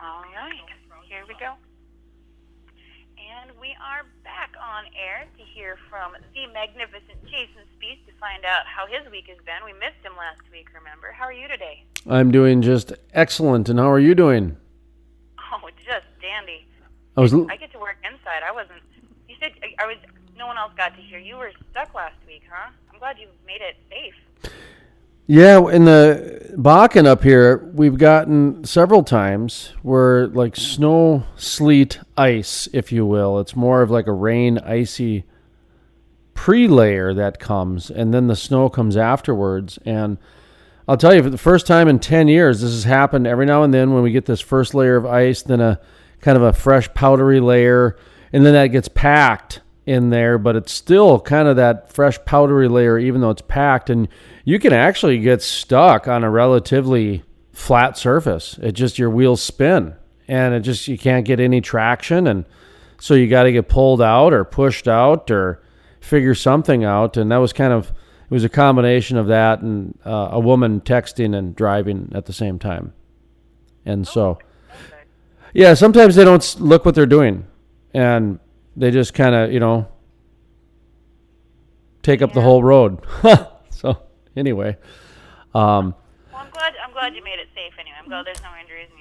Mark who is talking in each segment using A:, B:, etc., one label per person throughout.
A: All right, here we go. And we are back on air to hear from the magnificent Jason Spiess to find out how his week has been. We missed him last week, remember? How are you today?
B: I'm doing just excellent, and how are you doing?
A: Oh, just dandy.
B: I
A: get to work inside. You said no one else got to hear. You were stuck last week, huh? I'm glad you made it safe.
B: Yeah, in the Bakken up here, we've gotten several times where like snow, sleet, ice, if you will. It's more of like a rain, icy pre-layer that comes, and then the snow comes afterwards. And I'll tell you, for the first time in 10 years, this has happened every now and then when we get this first layer of ice, then a kind of a fresh powdery layer, and then that gets packed in there, but it's still kind of that fresh powdery layer even though it's packed, and you can actually get stuck on a relatively flat surface. It just, your wheels spin, and you can't get any traction, and so you got to get pulled out or pushed out or figure something out. And that was it was a combination of that and a woman texting and driving at the same time. And so, yeah, sometimes they don't look what they're doing, and they just kind of, take up the whole road. So anyway,
A: well, I'm glad you made it safe. Anyway, I'm glad there's no injuries and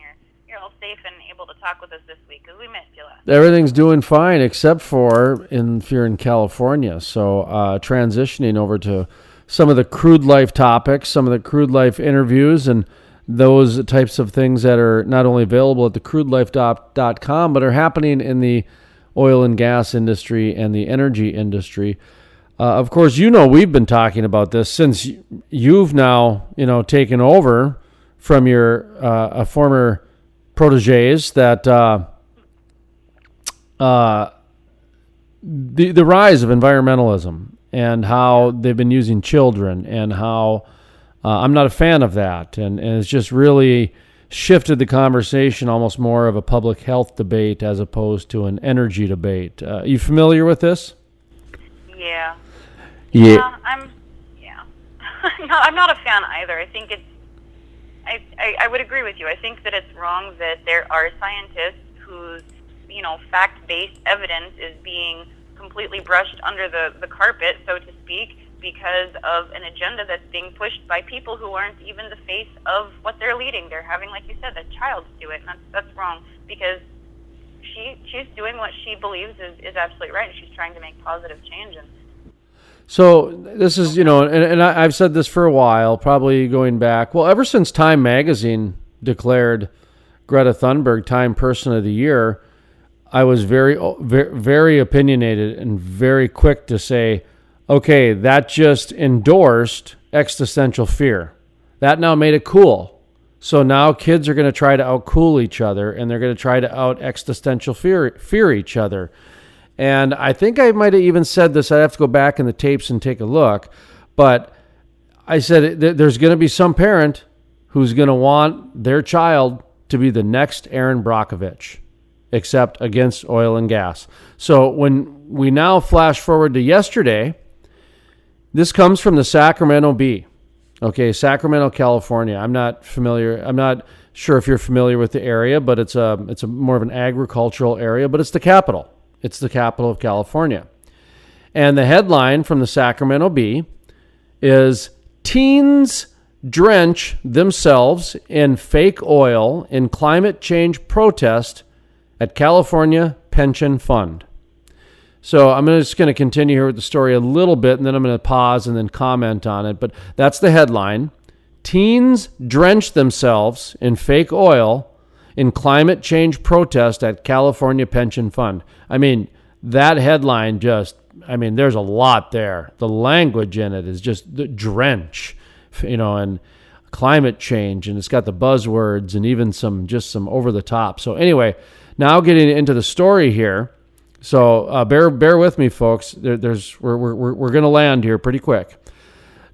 A: you're all safe and able to talk with us this week because we missed you last.
B: Everything's doing fine except for if you're in California. So transitioning over to some of the Crude Life topics, some of the Crude Life interviews, and those types of things that are not only available at the crudelife.com, but are happening in the oil and gas industry and the energy industry. Of course, we've been talking about this since you've now, taken over from your former proteges, that the rise of environmentalism and how they've been using children, and how I'm not a fan of that, and it's just really shifted the conversation almost more of a public health debate as opposed to an energy debate. Are you familiar with this?
A: Yeah.
B: Yeah.
A: No, I'm not a fan either. I think I would agree with you. I think that it's wrong that there are scientists whose, fact-based evidence is being completely brushed under the carpet, so to speak, because of an agenda that's being pushed by people who aren't even the face of what they're leading. They're having, like you said, a child do it, and that's wrong, because she's doing what she believes is absolutely right, and she's trying to make positive change.
B: So this is, and I've said this for a while, probably going back, ever since Time Magazine declared Greta Thunberg Time Person of the Year, I was very, very, very opinionated and very quick to say, okay, that just endorsed existential fear. That now made it cool. So now kids are going to try to out-cool each other, and they're going to try to out-existential fear each other. And I think I might have even said this. I'd have to go back in the tapes and take a look. But I said there's going to be some parent who's going to want their child to be the next Erin Brockovich, except against oil and gas. So when we now flash forward to yesterday, this comes from the Sacramento Bee. Okay, Sacramento, California. I'm not sure if you're familiar with the area, but it's a more of an agricultural area, but it's the capital. It's the capital of California. And the headline from the Sacramento Bee is, "Teens drench themselves in fake oil in climate change protest at California Pension Fund." So I'm just going to continue here with the story a little bit, and then I'm going to pause and then comment on it. But that's the headline. Teens drench themselves in fake oil in climate change protest at California Pension Fund. I mean, that headline there's a lot there. The language in it is just the drench, and climate change, and it's got the buzzwords and even some over the top. So anyway, now getting into the story here. So bear with me, folks. We're going to land here pretty quick.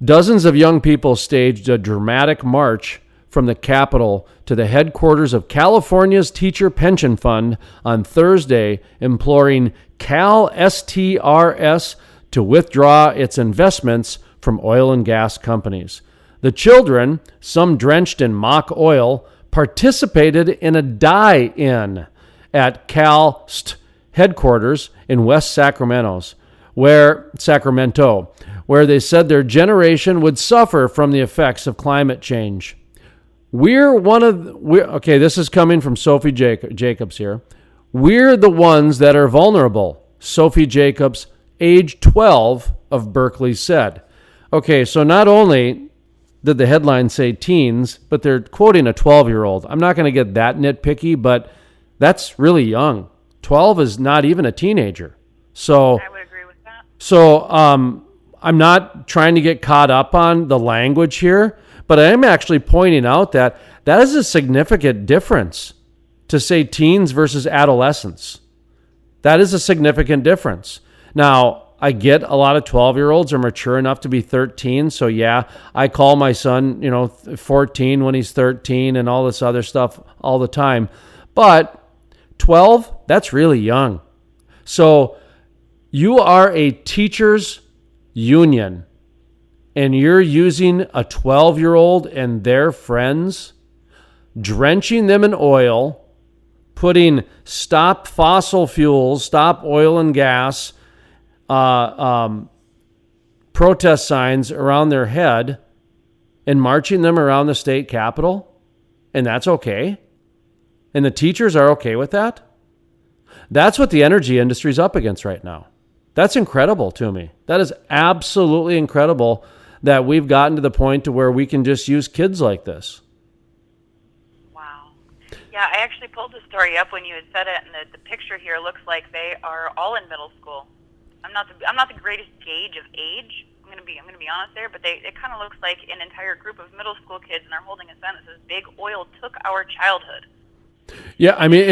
B: Dozens of young people staged a dramatic march from the Capitol to the headquarters of California's Teacher Pension Fund on Thursday, imploring Cal STRS to withdraw its investments from oil and gas companies. The children, some drenched in mock oil, participated in a die-in at CalST headquarters in West Sacramento, where they said their generation would suffer from the effects of climate change. This is coming from Sophie Jacobs here. We're the ones that are vulnerable, Sophie Jacobs, age 12, of Berkeley said. Okay, so not only did the headline say teens, but they're quoting a 12-year-old. I'm not going to get that nitpicky, but that's really young. 12 is not even a teenager. So
A: I would agree with that.
B: So I'm not trying to get caught up on the language here, but I am actually pointing out that is a significant difference to say teens versus adolescents. That is a significant difference. Now, I get a lot of 12-year-olds are mature enough to be 13. So yeah, I call my son, 14 when he's 13 and all this other stuff all the time. But 12, that's really young. So you are a teachers union and you're using a 12-year-old and their friends, drenching them in oil, putting stop fossil fuels, stop oil and gas, protest signs around their head and marching them around the state capitol. And that's okay. And the teachers are okay with that. That's what the energy industry is up against right now. That's incredible to me. That is absolutely incredible that we've gotten to the point to where we can just use kids like this.
A: Wow. Yeah, I actually pulled the story up when you had said it, and the picture here looks like they are all in middle school. I'm not the greatest gauge of age. I'm gonna be honest there, but it kind of looks like an entire group of middle school kids, and they're holding a sign that says "Big Oil took our childhood."
B: Yeah, I mean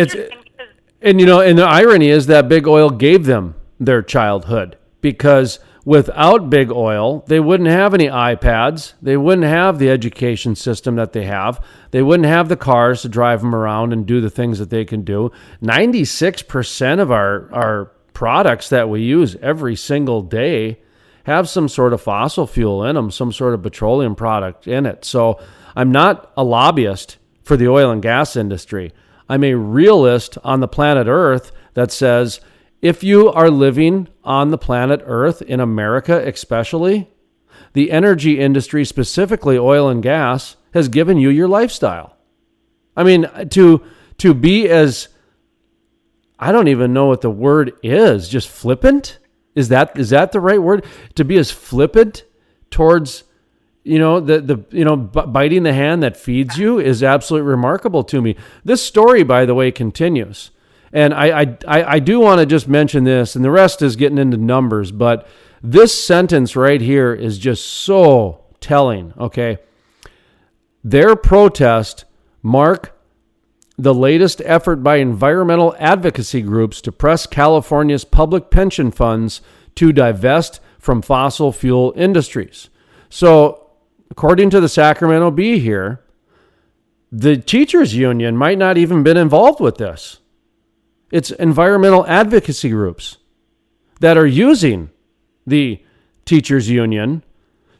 B: and the irony is that Big Oil gave them their childhood, because without Big Oil, they wouldn't have any iPads. They wouldn't have the education system that they have. They wouldn't have the cars to drive them around and do the things that they can do. 96% of our products that we use every single day have some sort of fossil fuel in them, some sort of petroleum product in it. So I'm not a lobbyist for the oil and gas industry. I'm a realist on the planet Earth that says, if you are living on the planet Earth, in America especially, the energy industry, specifically oil and gas, has given you your lifestyle. I mean, to be as, I don't even know what the word is, just flippant? Is that the right word? To be as flippant towards, biting the hand that feeds you is absolutely remarkable to me. This story, by the way, continues. And I do want to just mention this, and the rest is getting into numbers, but this sentence right here is just so telling, okay? Their protest mark the latest effort by environmental advocacy groups to press California's public pension funds to divest from fossil fuel industries. So, according to the Sacramento Bee here, the teachers union might not even been involved with this. It's environmental advocacy groups that are using the teachers union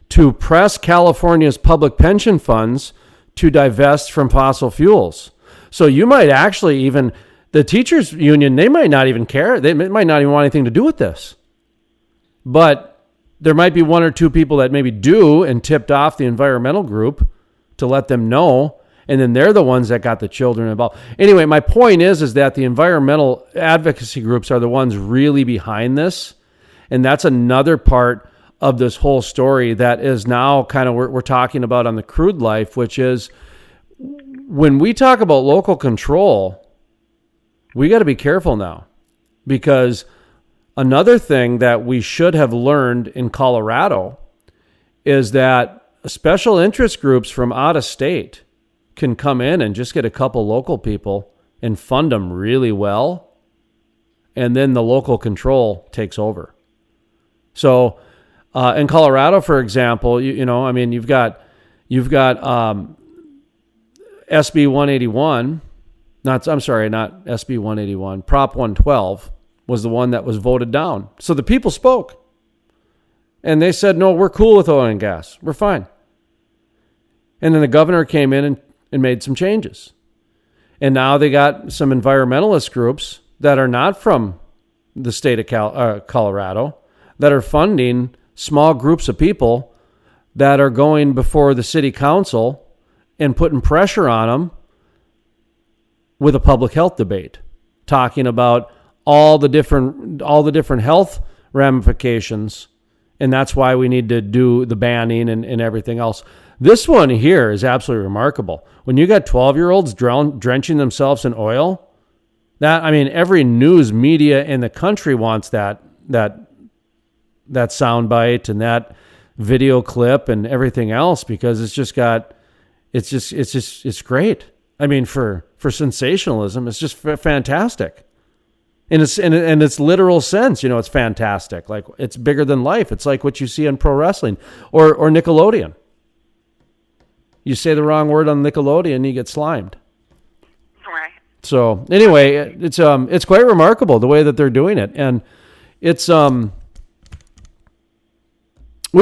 B: to press California's public pension funds to divest from fossil fuels. So you might actually even, the teachers union, they might not even care. They might not even want anything to do with this. But there might be one or two people that maybe do and tipped off the environmental group to let them know. And then they're the ones that got the children involved. Anyway, my point is that the environmental advocacy groups are the ones really behind this. And that's another part of this whole story that is now kind of we're talking about on the Crude Life, which is when we talk about local control, we got to be careful now. Because another thing that we should have learned in Colorado is that special interest groups from out of state can come in and just get a couple local people and fund them really well, and then the local control takes over. So in Colorado, for example, you've got SB 181. Not SB 181. Prop 112 was the one that was voted down. So the people spoke, and they said, "No, we're cool with oil and gas. We're fine." And then the governor came in and made some changes. And now they got some environmentalist groups that are not from the state of Colorado that are funding small groups of people that are going before the city council and putting pressure on them with a public health debate, talking about all the different health ramifications, and that's why we need to do the banning and everything else. This one here is absolutely remarkable. When you got 12-year-olds drenching themselves in oil, every news media in the country wants that soundbite and that video clip and everything else, because it's great. I mean, for sensationalism, it's just fantastic. In its literal sense, it's fantastic. Like, it's bigger than life. It's like what you see in pro wrestling or Nickelodeon. You say the wrong word on Nickelodeon, you get slimed.
A: Right.
B: So anyway, it's quite remarkable the way that they're doing it, and it's we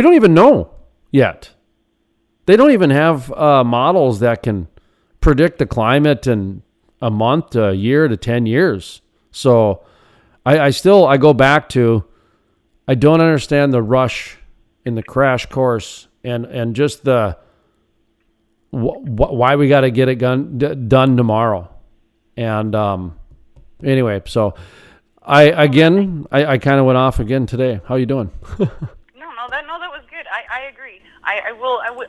B: don't even know yet. They don't even have models that can predict the climate in a month to a year to 10 years. So I go back to, I don't understand the rush in the crash course and just the why we got to get it done tomorrow. And anyway, so I kind of went off again today. How you doing?
A: No, that was good. I agree. I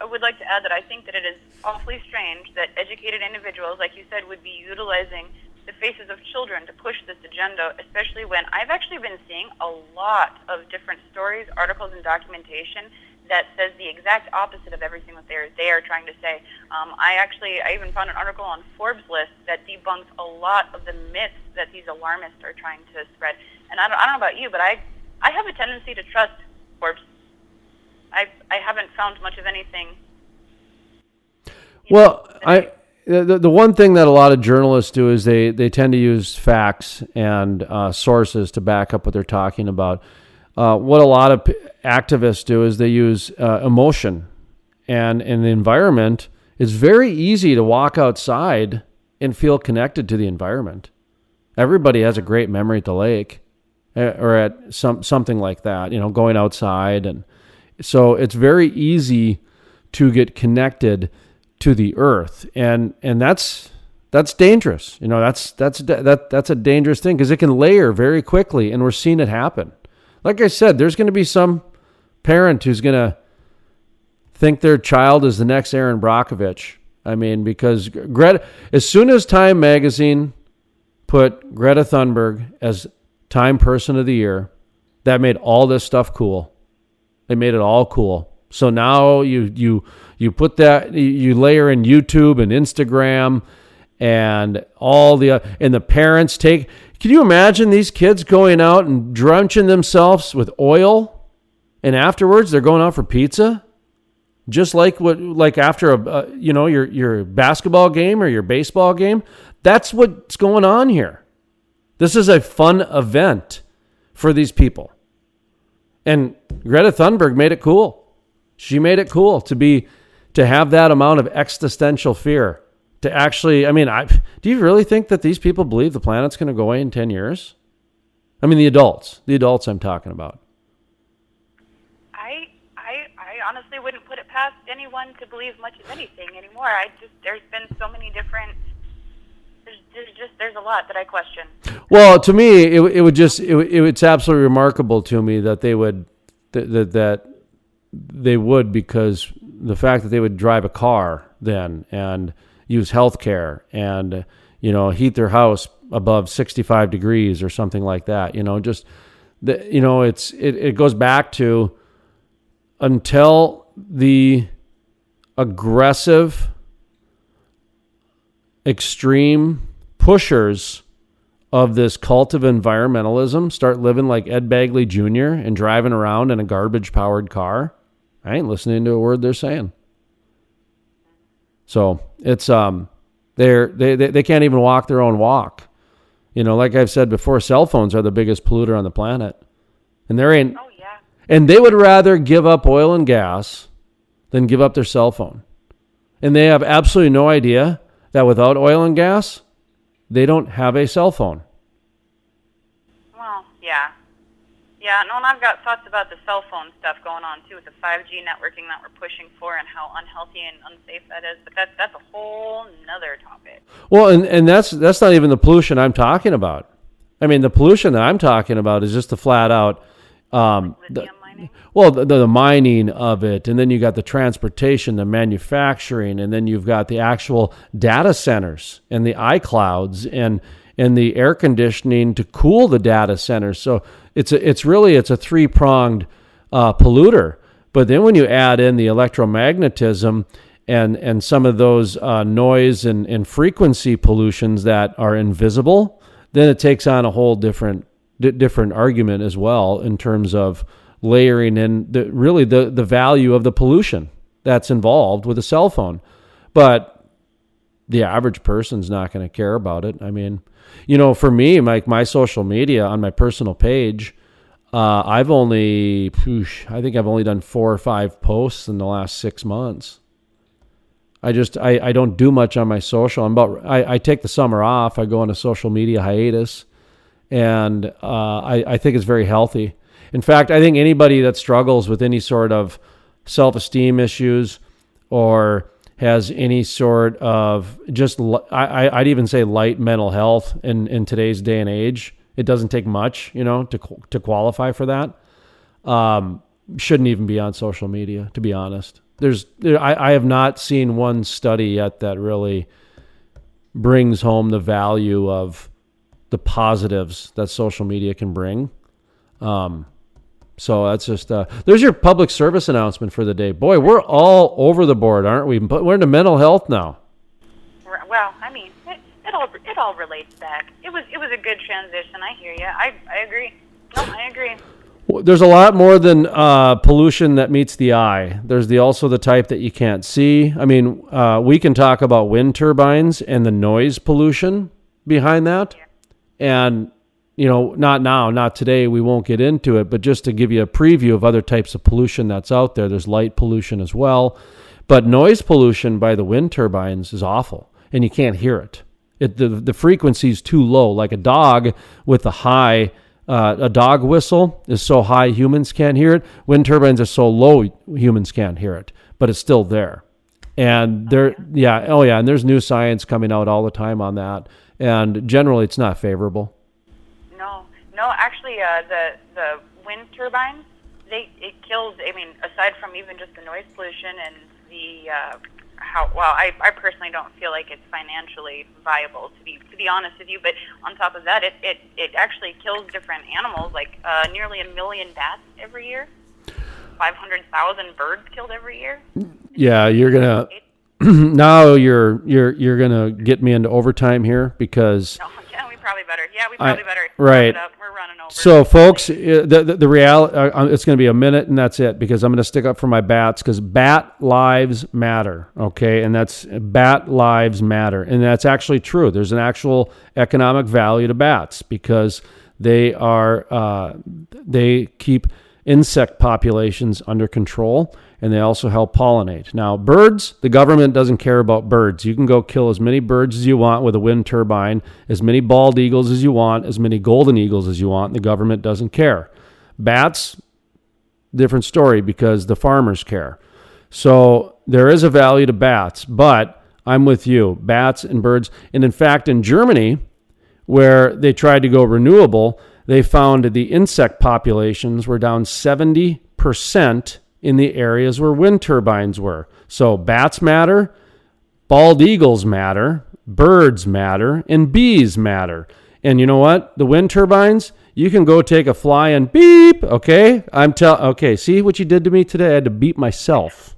A: would like to add that I think that it is awfully strange that educated individuals, like you said, would be utilizing the faces of children to push this agenda, especially when I've actually been seeing a lot of different stories, articles, and documentation that says the exact opposite of everything that they are trying to say. I even found an article on Forbes list that debunks a lot of the myths that these alarmists are trying to spread. And I don't know about you, but I have a tendency to trust Forbes. I haven't found much of anything.
B: Well, the one thing that a lot of journalists do is they tend to use facts and sources to back up what they're talking about. What a lot of activists do is they use emotion, and in the environment, it's very easy to walk outside and feel connected to the environment. Everybody has a great memory at the lake or at something like that, going outside, and so it's very easy to get connected to the earth, and that's dangerous. That's a dangerous thing because it can layer very quickly, and we're seeing it happen. Like I said, there's going to be some parent who's going to think their child is the next Erin Brockovich. I mean, because as soon as Time magazine put Greta Thunberg as Time Person of the Year, that made all this stuff cool. They made it all cool. So now you put that, you layer in YouTube and Instagram and all and the parents can you imagine these kids going out and drenching themselves with oil and afterwards they're going out for pizza? Just like after your basketball game or your baseball game? That's what's going on here. This is a fun event for these people. And Greta Thunberg made it cool. She made it cool to have that amount of existential fear. To actually, do you really think that these people believe the planet's going to go away in 10 years? I mean, the adults I'm talking about.
A: I honestly wouldn't put it past anyone to believe much of anything anymore. There's been so many different, there's a lot that I question.
B: Well, to me, it's absolutely remarkable to me that they would, that they would, because the fact that they would drive a car then and use healthcare and, heat their house above 65 degrees or something like that, it goes back to, until the aggressive, extreme pushers of this cult of environmentalism start living like Ed Bagley Jr. and driving around in a garbage-powered car, I ain't listening to a word they're saying. So it's they can't even walk their own walk. Like I've said before, cell phones are the biggest polluter on the planet, and there ain't.
A: Oh yeah. And
B: they would rather give up oil and gas than give up their cell phone. And they have absolutely no idea that without oil and gas, they don't have a cell phone.
A: Well, yeah. Yeah, no, and I've got thoughts about the cell phone stuff going on, too, with the 5G networking that we're pushing for and how unhealthy and unsafe that is. But that's a whole nother topic.
B: Well, and that's not even the pollution I'm talking about. I mean, the pollution that I'm talking about is just the flat out...
A: Lithium mining?
B: Well, the mining of it, and then you got the transportation, the manufacturing, and then you've got the actual data centers and the iClouds and the air conditioning to cool the data centers. So it's really a three-pronged polluter. But then when you add in the electromagnetism and some of those noise and frequency pollutions that are invisible, then it takes on a whole different argument as well in terms of layering in the value of the pollution that's involved with a cell phone. But the average person's not going to care about it. I mean, for me, my social media on my personal page, I think I've only done 4 or 5 posts in the last 6 months. I don't do much on my social. I take the summer off. I go on a social media hiatus, and I think it's very healthy. In fact, I think anybody that struggles with any sort of self-esteem issues or has any sort of I'd even say light mental health in today's day and age, it doesn't take much, to qualify for that. Shouldn't even be on social media, to be honest. I have not seen one study yet that really brings home the value of the positives that social media can bring. So that's just, there's your public service announcement for the day. Boy, we're all over the board, aren't we? But we're into mental health now.
A: Well, I mean, it all relates back. It was a good transition. I hear you. I agree. No, I agree.
B: Well, there's a lot more than pollution that meets the eye. There's also the type that you can't see. I mean, we can talk about wind turbines and the noise pollution behind that. Yeah. And not today, we won't get into it, but just to give you a preview of other types of pollution that's out there, there's light pollution as well. But noise pollution by the wind turbines is awful, and you can't hear it. The frequency is too low. Like a dog with a dog whistle is so high humans can't hear it. Wind turbines are so low humans can't hear it, but it's still there. And and there's new science coming out all the time on that. And generally, it's not favorable.
A: No, actually, the wind turbines, it kills. I mean, aside from even just the noise pollution and the I personally don't feel like it's financially viable to be honest with you. But on top of that, it actually kills different animals, like nearly 1 million bats every year, 500,000 birds killed every year.
B: Yeah, you're gonna now you're gonna get me into overtime here because.
A: No, yeah, we probably better.
B: Right.
A: We're running over.
B: So, folks, the reality, it's going to be a minute, and that's it, because I'm going to stick up for my bats, because bat lives matter, okay? And that's bat lives matter, and that's actually true. There's an actual economic value to bats because they keep insect populations under control, and they also help pollinate. Now, birds, the government doesn't care about birds. You can go kill as many birds as you want with a wind turbine, as many bald eagles as you want, as many golden eagles as you want. The government doesn't care. Bats, different story, because the farmers care. So there is a value to bats, but I'm with you, bats and birds. And in fact, in Germany, where they tried to go renewable, they found the insect populations were down 70% in the areas where wind turbines were. So bats matter, bald eagles matter, birds matter, and bees matter. And you know what? The wind turbines, you can go take a fly and beep, okay? Okay, see what you did to me today? I had to beep myself.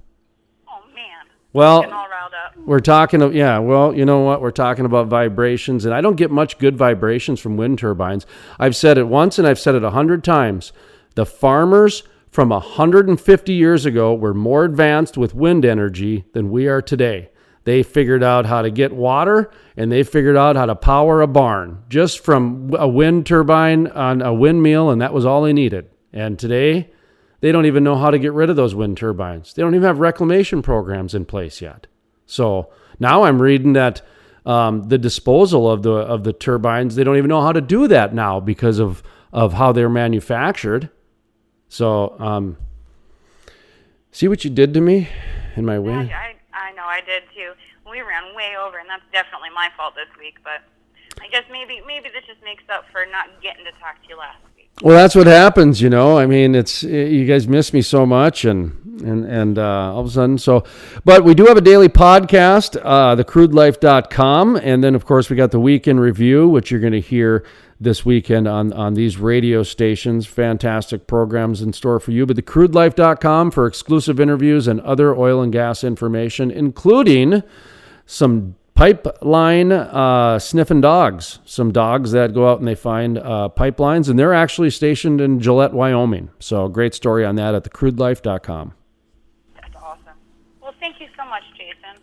A: Oh, man.
B: Well,
A: getting all riled up.
B: We're talking, you know what? We're talking about vibrations, and I don't get much good vibrations from wind turbines. I've said it once, and I've said it 100 times. The farmers from 150 years ago were more advanced with wind energy than we are today. They figured out how to get water, and they figured out how to power a barn just from a wind turbine on a windmill, and that was all they needed. And today, they don't even know how to get rid of those wind turbines. They don't even have reclamation programs in place yet. So now I'm reading that the disposal of the turbines, they don't even know how to do that now because of how they're manufactured. So see what you did to me in my way?
A: I know, I did too. We ran way over, and that's definitely my fault this week, but I guess maybe this just makes up for not getting to talk to you last week.
B: Well, that's what happens, you know. I mean, it's you guys miss me so much, and all of a sudden, so. But we do have a daily podcast, thecrudelife.com, and then of course we got the weekend review, which you're going to hear this weekend on these radio stations. Fantastic programs in store for you. But thecrudelife.com for exclusive interviews and other oil and gas information, including some pipeline sniffing dogs, some dogs that go out and they find pipelines, and they're actually stationed in Gillette, Wyoming. So great story on that at thecrudelife.com.
A: That's awesome. Well, thank you so much, Jason.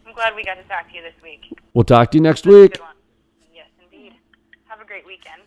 A: I'm glad we got to talk to you this week.
B: We'll talk to you next week.
A: Yes, indeed. Have a great weekend.